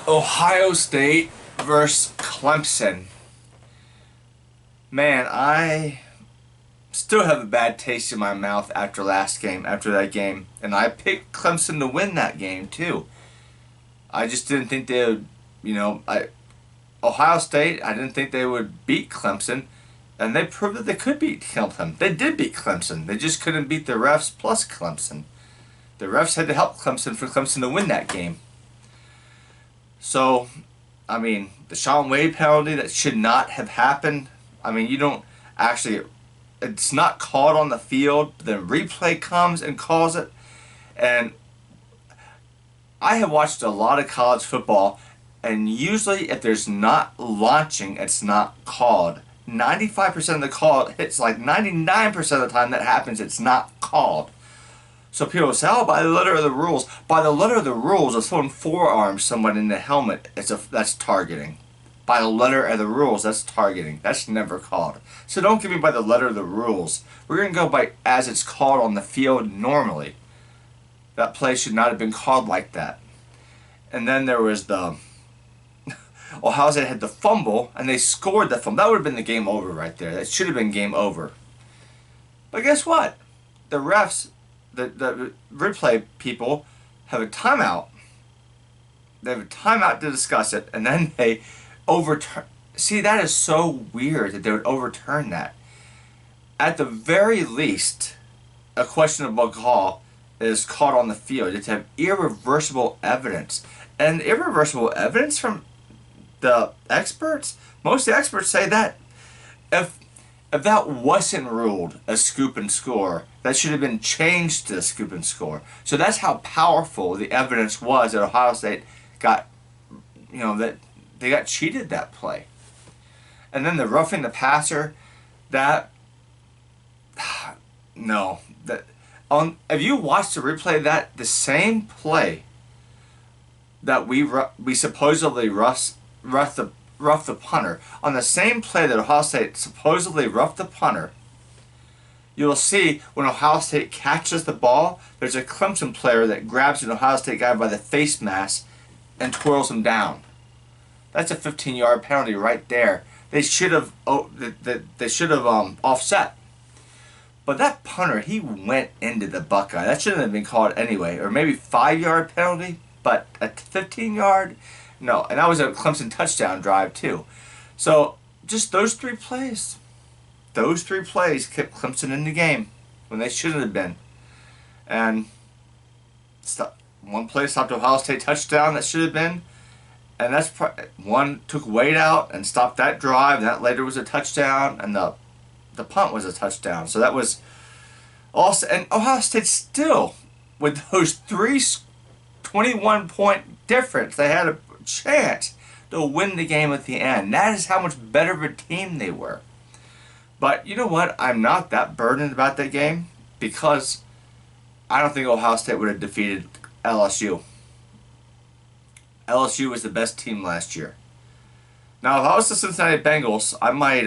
Ohio State versus Clemson. Man, I still have a bad taste in my mouth after that game. And I picked Clemson to win that game too. I just didn't think they would, Ohio State, I didn't think they would beat Clemson. And they proved that they could beat Clemson. They did beat Clemson. They just couldn't beat the refs plus Clemson. The refs had to help Clemson for Clemson to win that game. So, the Shaun Wade penalty that should not have happened. You don't actually, it's not called on the field. The replay comes and calls it. And I have watched a lot of college football, and usually if there's not launching, it's not called. 95% of the call hits, like 99% of the time that happens, it's not called. So people say, oh, by the letter of the rules. By the letter of the rules, if someone forearms someone in the helmet, that's targeting. By the letter of the rules, that's targeting. That's never called. So don't give me by the letter of the rules. We're going to go by as it's called on the field normally. That play should not have been called like that. And then there was the Ohio State had the fumble, and they scored the fumble. That would have been the game over right there. That should have been game over. But guess what? The refs, the replay people, have a timeout. They have a timeout to discuss it, and then they overturn. See, that is so weird that they would overturn that. At the very least, a questionable call is caught on the field. You have to have irreversible evidence. And irreversible evidence from the experts, most of the experts say that if that wasn't ruled a scoop and score, that should have been changed to a scoop and score. So that's how powerful the evidence was that Ohio State got, that they got cheated that play. And then the roughing the passer, no, if you watch the replay of that, the same play that we supposedly roughed the punter, on the same play that Ohio State supposedly roughed the punter, you'll see when Ohio State catches the ball, there's a Clemson player that grabs an Ohio State guy by the face mask and twirls him down. That's a 15-yard penalty right there. They should have offset. But that punter, he went into the Buckeye. That shouldn't have been called anyway. Or maybe 5-yard penalty, but a 15-yard? No, and that was a Clemson touchdown drive too. So just those three plays kept Clemson in the game when they shouldn't have been. And one play stopped Ohio State touchdown that should have been. And that's one took Wade out and stopped that drive. And that later was a touchdown, and the punt was a touchdown. So that was also, and Ohio State still, with those three 21-point difference, they had a chance to win the game at the end. That is how much better of a team they were. But you know what? I'm not that burdened about that game because I don't think Ohio State would have defeated LSU. LSU was the best team last year. Now, if I was the Cincinnati Bengals, I might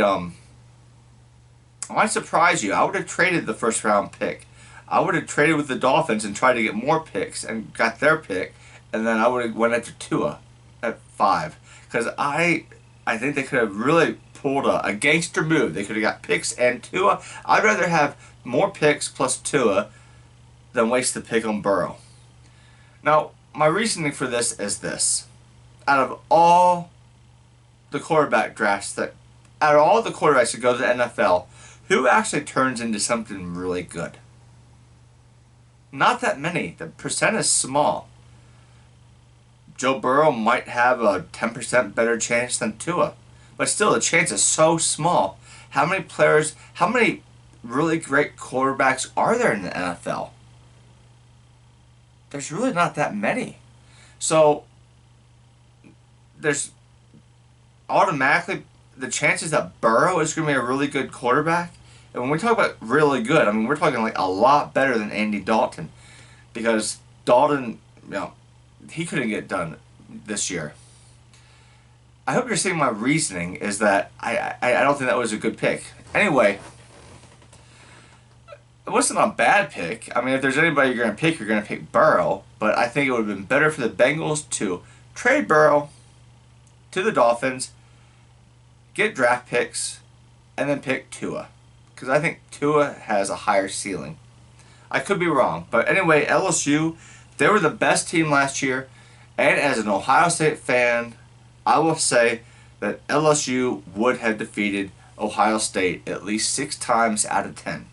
surprise you. I would have traded the first round pick. I would have traded with the Dolphins and tried to get more picks and got their pick, and then I would have went after Tua at 5. Because I think they could have really pulled a gangster move. They could have got picks and Tua. I'd rather have more picks plus Tua than waste the pick on Burrow. Now, my reasoning for this is this. Out of all the quarterback drafts out of all the quarterbacks that go to the NFL, who actually turns into something really good? Not that many. The percent is small. Joe Burrow might have a 10% better chance than Tua. But still, the chance is so small. How many really great quarterbacks are there in the NFL? There's really not that many. So, there's automatically the chances that Burrow is going to be a really good quarterback. And when we talk about really good, we're talking like a lot better than Andy Dalton. Because Dalton, he couldn't get done this year. I hope you're seeing my reasoning is that I don't think that was a good pick. Anyway, it wasn't a bad pick. If there's anybody you're going to pick Burrow. But I think it would have been better for the Bengals to trade Burrow to the Dolphins, get draft picks, and then pick Tua. Because I think Tua has a higher ceiling. I could be wrong. But anyway, LSU, they were the best team last year. And as an Ohio State fan, I will say that LSU would have defeated Ohio State at least 6 times out of 10.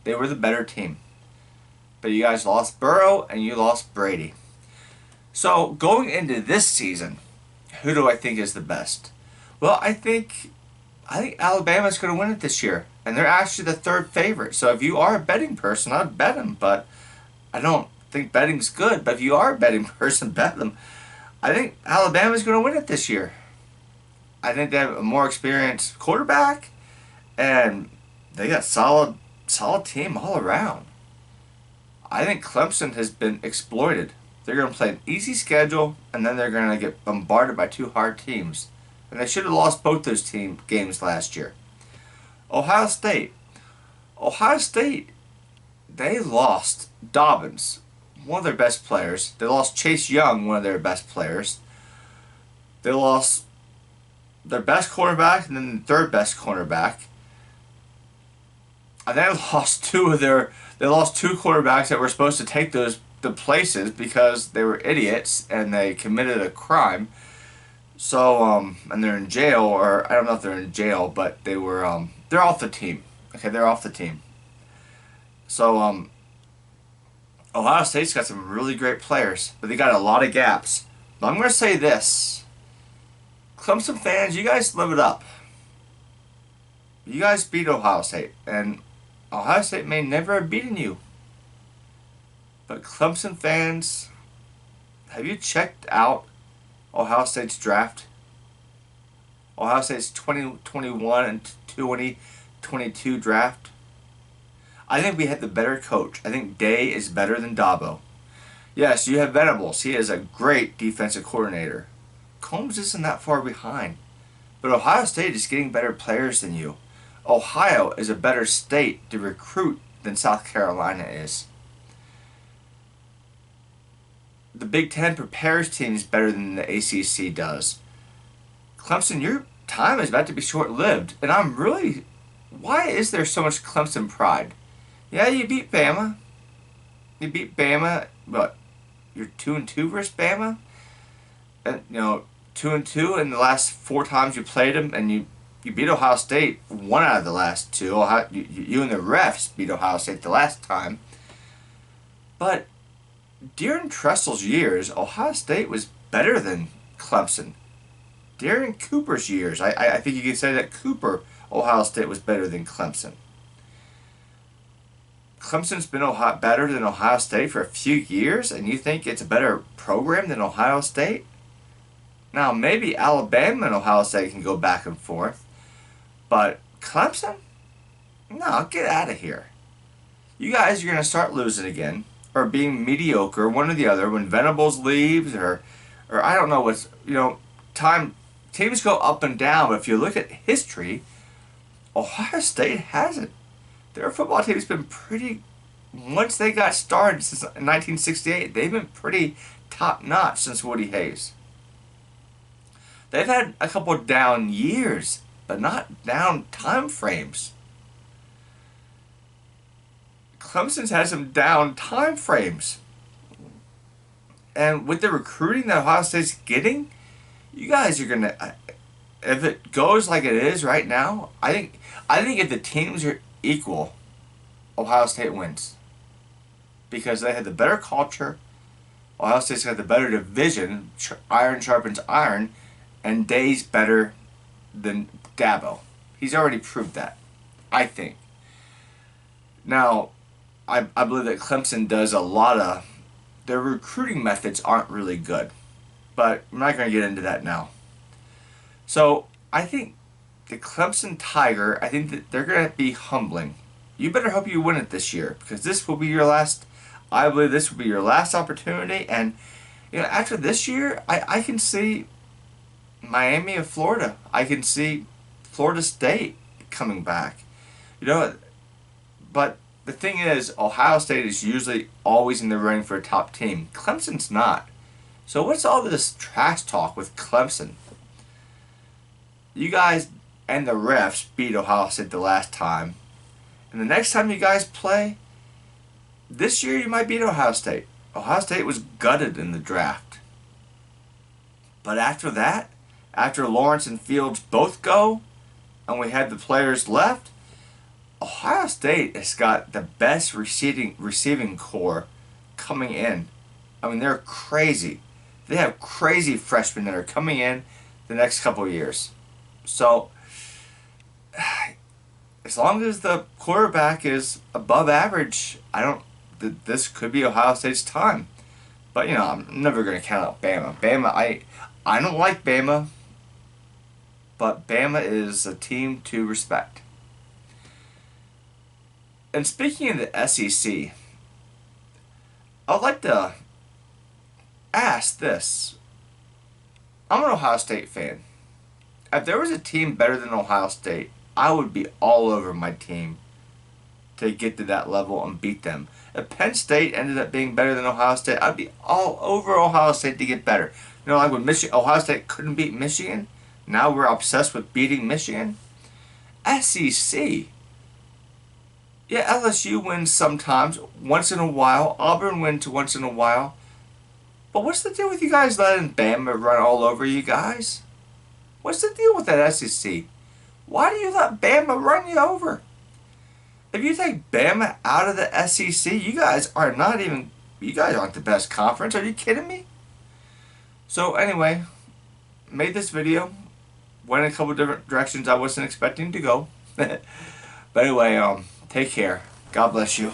They were the better team. But you guys lost Burrow and you lost Brady. So going into this season, who do I think is the best? Well, I think Alabama's going to win it this year. And they're actually the 3rd favorite. So if you are a betting person, I'd bet them. But I don't think betting's good. But if you are a betting person, bet them. I think Alabama's going to win it this year. I think they have a more experienced quarterback. And they got solid team all around. I think Clemson has been exploited. They're going to play an easy schedule. And then they're going to get bombarded by 2 hard teams. And they should have lost both those games last year. Ohio State, they lost Dobbins, one of their best players. They lost Chase Young, one of their best players. They lost their best cornerback and then the 3rd best cornerback. And they lost two quarterbacks that were supposed to take the places because they were idiots and they committed a crime. So, and they're in jail, or I don't know if they're in jail, but they were, they're off the team. Okay, they're off the team. So, Ohio State's got some really great players, but they got a lot of gaps. But I'm going to say this. Clemson fans, you guys live it up. You guys beat Ohio State, and Ohio State may never have beaten you. But Clemson fans, have you checked out Ohio State's draft? Ohio State's 2021 and 2022 draft. I think we had the better coach. I think Day is better than Dabo. Yes, you have Venables. He is a great defensive coordinator. Combs isn't that far behind. But Ohio State is getting better players than you. Ohio is a better state to recruit than South Carolina is. The Big Ten prepares teams better than the ACC does. Clemson, your time is about to be short-lived. And I'm really... Why is there so much Clemson pride? Yeah, you beat Bama. You beat Bama, but you're 2-2 versus Bama? And, 2-2 in the last 4 times you played them, and you beat Ohio State 1 out of the last 2. You and the refs beat Ohio State the last time. But during Tressel's years, Ohio State was better than Clemson. During Cooper's years, I think you could say that Ohio State was better than Clemson. Clemson's been better than Ohio State for a few years, and you think it's a better program than Ohio State? Now, maybe Alabama and Ohio State can go back and forth, but Clemson? No, get out of here. You guys are going to start losing again, or being mediocre, one or the other, when Venables leaves, or I don't know what's, teams go up and down, but if you look at history, Ohio State hasn't. Their football team's been pretty, once they got started since 1968, they've been pretty top-notch since Woody Hayes. They've had a couple down years, but not down time frames. Clemson's had some down time frames. And with the recruiting that Ohio State's getting, you guys are going to, if it goes like it is right now, I think if the teams are equal, Ohio State wins. Because they had the better culture, Ohio State's got the better division, iron sharpens iron, and Day's better than Dabo. He's already proved that, I think. Now, I believe that Clemson does a lot of, their recruiting methods aren't really good. But I'm not going to get into that now. So, I think the Clemson Tiger, I think that they're going to be humbling. You better hope you win it this year, because this will be your last, I believe this will be your last opportunity. And, after this year, I can see Miami of Florida. I can see Florida State coming back. But the thing is, Ohio State is usually always in the running for a top team. Clemson's not. So what's all this trash talk with Clemson? You guys and the refs beat Ohio State the last time. And the next time you guys play, this year you might beat Ohio State. Ohio State was gutted in the draft. But after that, after Lawrence and Fields both go, and we had the players left, Ohio State has got the best receiving core coming in. I mean, they're crazy. They have crazy freshmen that are coming in the next couple of years. So, as long as the quarterback is above average, this could be Ohio State's time. But, I'm never going to count out Bama. I don't like Bama, but Bama is a team to respect. And speaking of the SEC, I'd like to ask this. I'm an Ohio State fan. If there was a team better than Ohio State, I would be all over my team to get to that level and beat them. If Penn State ended up being better than Ohio State, I'd be all over Ohio State to get better. Like when Ohio State couldn't beat Michigan, now we're obsessed with beating Michigan. SEC. Yeah, LSU wins sometimes, once in a while. Auburn wins once in a while. But what's the deal with you guys letting Bama run all over you guys? What's the deal with that SEC? Why do you let Bama run you over? If you take Bama out of the SEC, you guys aren't the best conference. Are you kidding me? So anyway, made this video. Went in a couple different directions I wasn't expecting to go. But anyway, take care. God bless you.